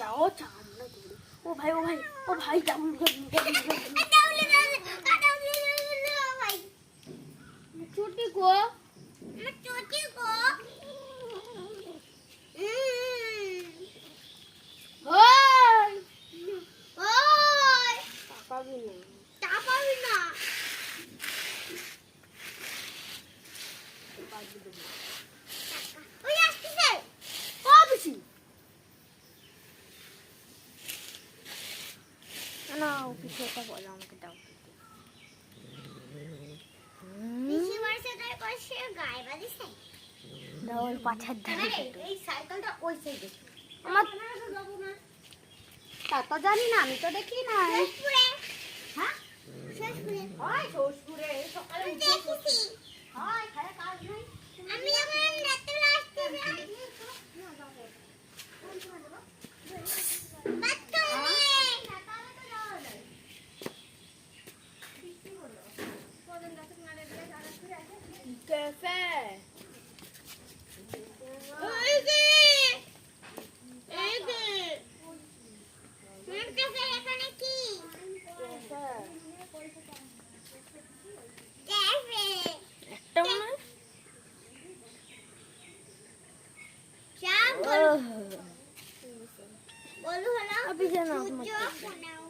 যাও চামড়া ধরে। ও ভাই ও ভাই ও ভাই চামড়া ভাই চুটি গো আমার চুটি গো ওই ওই তাকাবি না ওই আসছে কবছি না অফিসটা বলো আমাকে দাও পিসি মারছে তাই কইছে গায়ে বাজিছে দাও ওই পাছার ধারে এই সাইকেলটা ওই সাইডে আমার যাব না তা তো জানি না আমি তো দেখি না শেষপুরে হ্যাঁ শেষপুরে ওই শেষপুরে সকালে দেখেছি হয় খায় কাজ নাই আমি আমার রাতে আসতে যাই कैसे बोलो अभी जाना